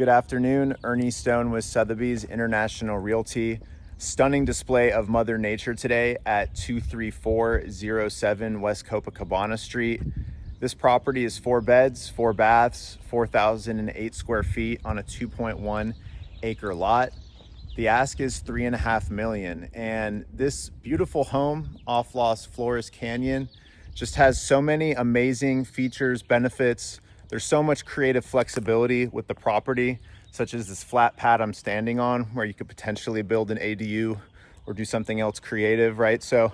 Good afternoon, Ernie Stone with Sotheby's International Realty. Stunning display of Mother Nature today at 23407 West Copacabana Street. This property is 4 beds, 4 baths, 4,008 square feet on a 2.1 acre lot. The ask is $3.5 million, and this beautiful home off Los Flores Canyon just has so many amazing features, benefits. There's so much creative flexibility with the property, such as this flat pad I'm standing on where you could potentially build an ADU or do something else creative, right? So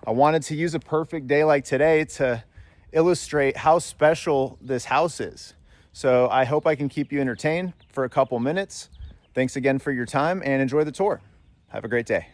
I wanted to use a perfect day like today to illustrate how special this house is. So I hope I can keep you entertained for a couple minutes. Thanks again for your time and enjoy the tour. Have a great day.